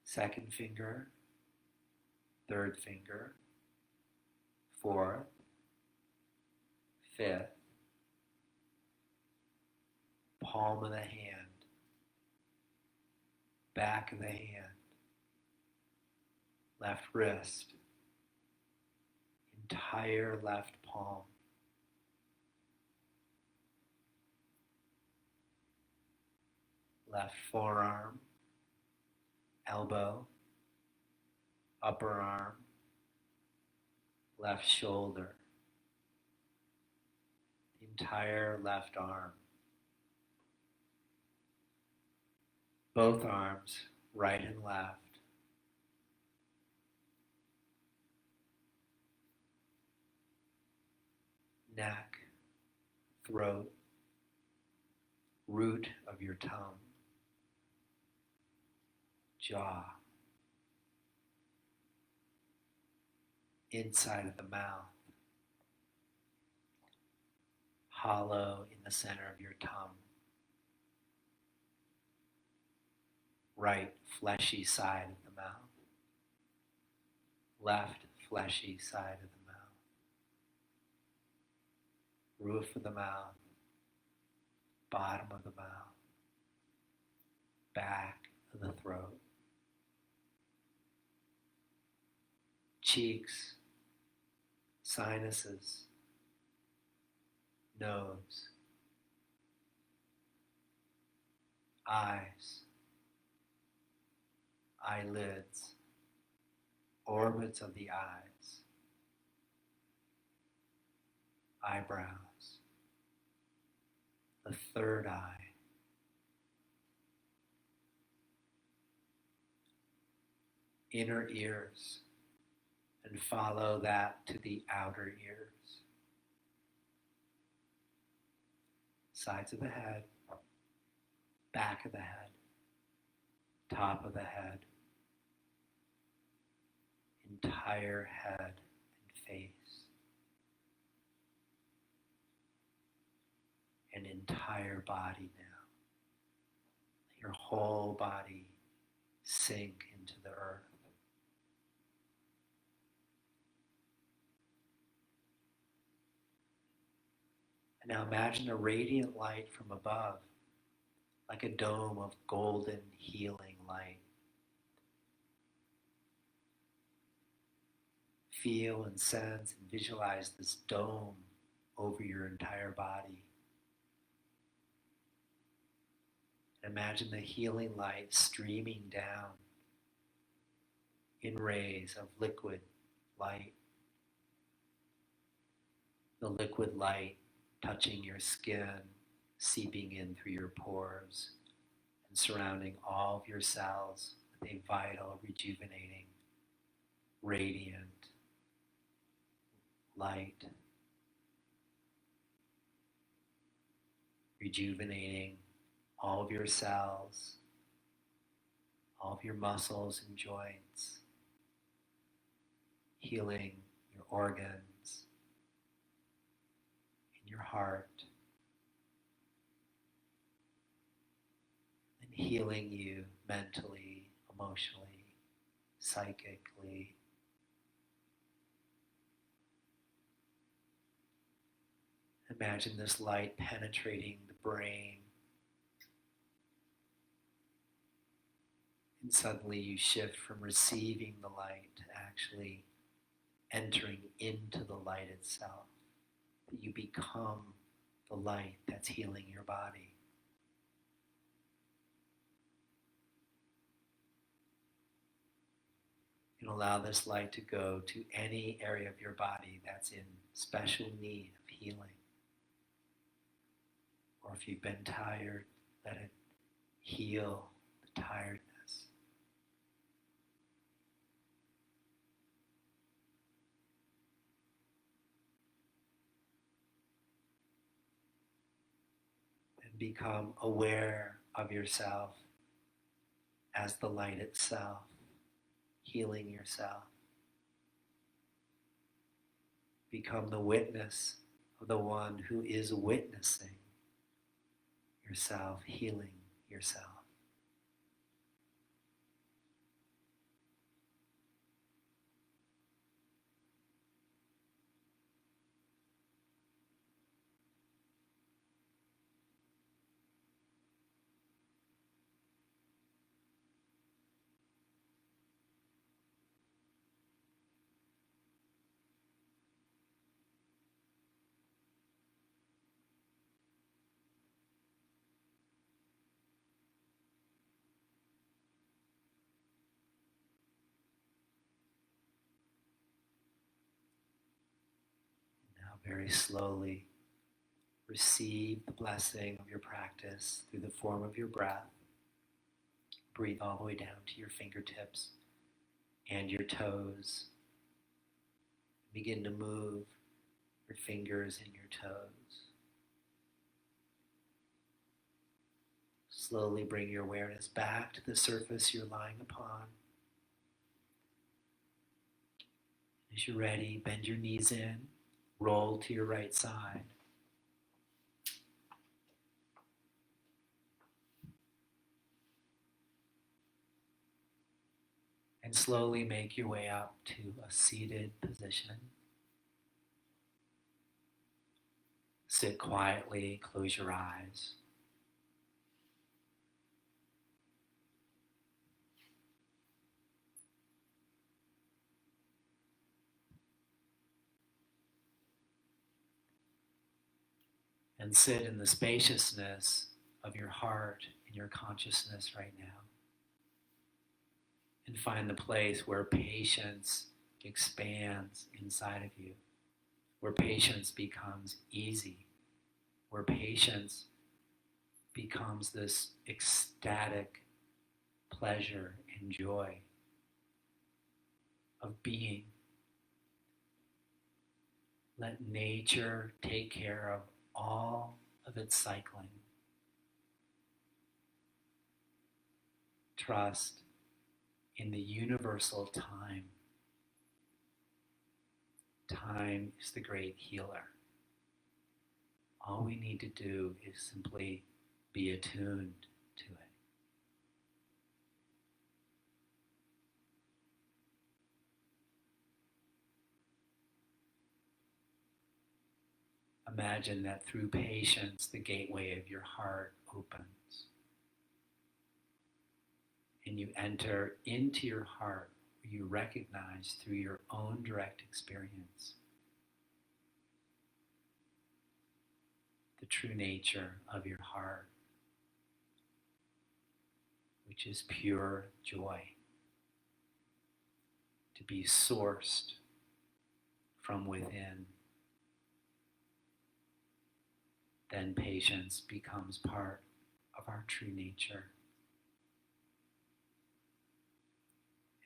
second finger, third finger, fourth, fifth, palm of the hand, back of the hand, left wrist, entire left palm, left forearm, elbow, upper arm, left shoulder, the entire left arm. Both arms, right and left. Neck, throat, root of your tongue, jaw, inside of the mouth, hollow in the center of your tongue, right fleshy side of the mouth, left fleshy side of the mouth, roof of the mouth, bottom of the mouth, back of the throat, cheeks, sinuses, nose, eyes, eyelids, orbits of the eyes, eyebrows, the third eye, inner ears, and follow that to the outer ears, sides of the head, back of the head, top of the head, entire head and face, an entire body now. Your whole body sink into the earth. And now imagine a radiant light from above, like a dome of golden healing light. Feel and sense and visualize this dome over your entire body. Imagine the healing light streaming down in rays of liquid light. The liquid light touching your skin, seeping in through your pores, and surrounding all of your cells with a vital, rejuvenating radiant light, rejuvenating all of your cells, all of your muscles and joints, healing your organs and your heart, and healing you mentally, emotionally, psychically. Imagine this light penetrating the brain, and suddenly you shift from receiving the light to actually entering into the light itself. That you become the light that's healing your body. And allow this light to go to any area of your body that's in special need of healing. Or if you've been tired, let it heal the tiredness. And become aware of yourself as the light itself, healing yourself. Become the witness of the one who is witnessing yourself, healing yourself. Now very slowly receive the blessing of your practice through the form of your breath. Breathe all the way down to your fingertips and your toes. Begin to move your fingers and your toes. Slowly bring your awareness back to the surface you're lying upon. As you're ready, bend your knees in, roll to your right side. And slowly make your way up to a seated position. Sit quietly, close your eyes. And sit in the spaciousness of your heart and your consciousness right now. And find the place where patience expands inside of you, where patience becomes easy, where patience becomes this ecstatic pleasure and joy of being. Let nature take care of all of its cycling. Trust in the universal time. Time is the great healer. All we need to do is simply be attuned to it. Imagine that through patience, the gateway of your heart opens. And you enter into your heart where you recognize through your own direct experience the true nature of your heart, which is pure joy, to be sourced from within. Then patience becomes part of our true nature.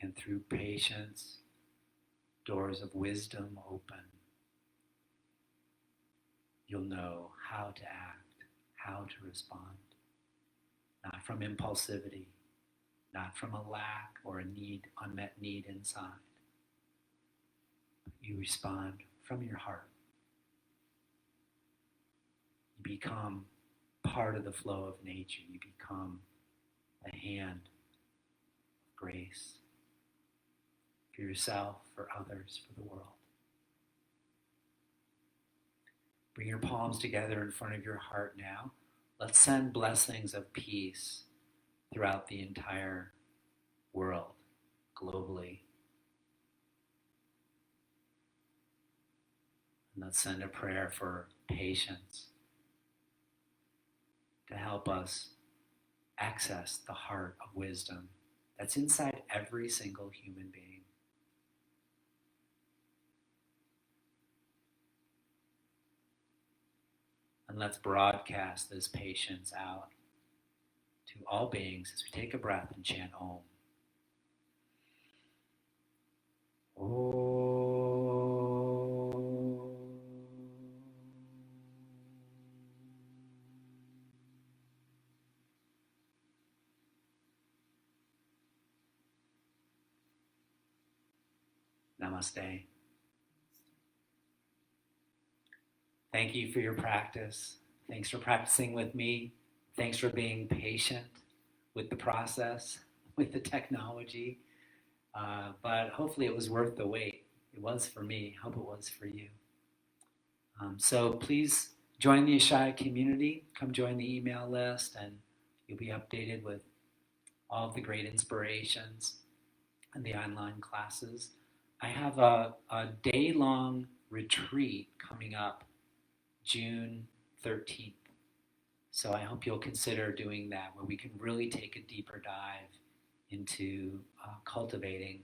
And through patience, doors of wisdom open, you'll know how to act, how to respond, not from impulsivity, not from a lack or a need, unmet need inside. You respond from your heart. You become part of the flow of nature. You become a hand of grace for yourself, for others, for the world. Bring your palms together in front of your heart now. Let's send blessings of peace throughout the entire world, globally. And let's send a prayer for patience to help us access the heart of wisdom that's inside every single human being. And let's broadcast this patience out to all beings as we take a breath and chant Om. Om. Namaste. Thank you for your practice. Thanks for practicing with me. Thanks for being patient with the process, with the technology. But hopefully it was worth the wait. It was for me. Hope it was for you. So please join the Ashaya community. Come join the email list and you'll be updated with all of the great inspirations and the online classes. I have a day-long retreat coming up June 13th. So I hope you'll consider doing that, where we can really take a deeper dive into cultivating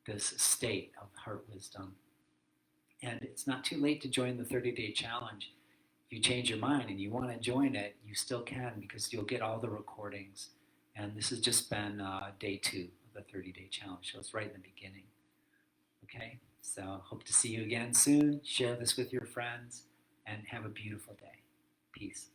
this state of heart wisdom. And it's not too late to join the 30-day challenge. If you change your mind and you want to join it, you still can, because you'll get all the recordings. And this has just been day 2 of the 30-day challenge, so it's right in the beginning. Okay, so hope to see you again soon. Share this with your friends and have a beautiful day. Peace.